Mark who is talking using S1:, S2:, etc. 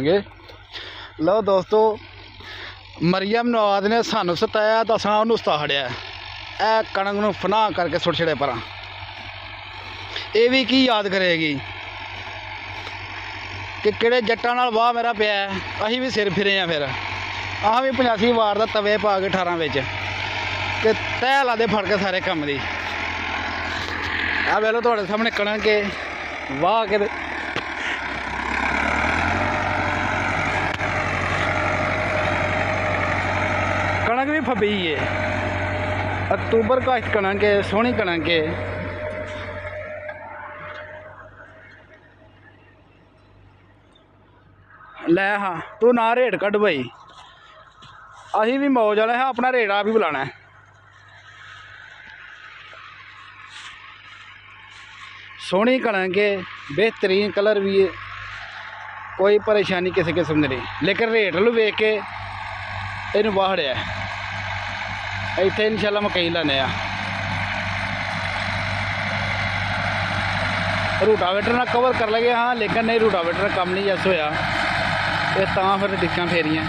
S1: लो दोस्तों, मरियम नवाज ने सानू सताया तो असां उहनूं सताड़िया। ए कणक नूं फनाह करके सुट छड़े परां। ये भी की याद करेगी कि किहड़े जट्टां नाल वाह मेरा पिया है। असीं भी सिर फिरे हैं, फिर अह भी 85 वार दा तवे पा के 18 विच कि तैह ला दे फड़ के सारे काम दी। आ वे लो तुहाडे सामने कणक के वाह के कणक भी फबी है। अक्तूबर का कणक है, सोहनी कणक है। लै हाँ तू ना रेट कट भाई, असी भी मौज वाले हैं, अपना रेट आप ही बुलाना है। सोहनी कणक है, बेहतरीन कलर भी है, कोई परेशानी किसी किस्म की नहीं। लेकिन रेट लो वेख के इन्हूं वाहड़िया। इत्थे इंशाल्लाह मकई लाने आ। रूटावेटर ना कवर कर लगे हाँ, लेकिन नहीं रूटावेटर काम नहीं जस होया, ये तां फिर डिक्कां फेरियां।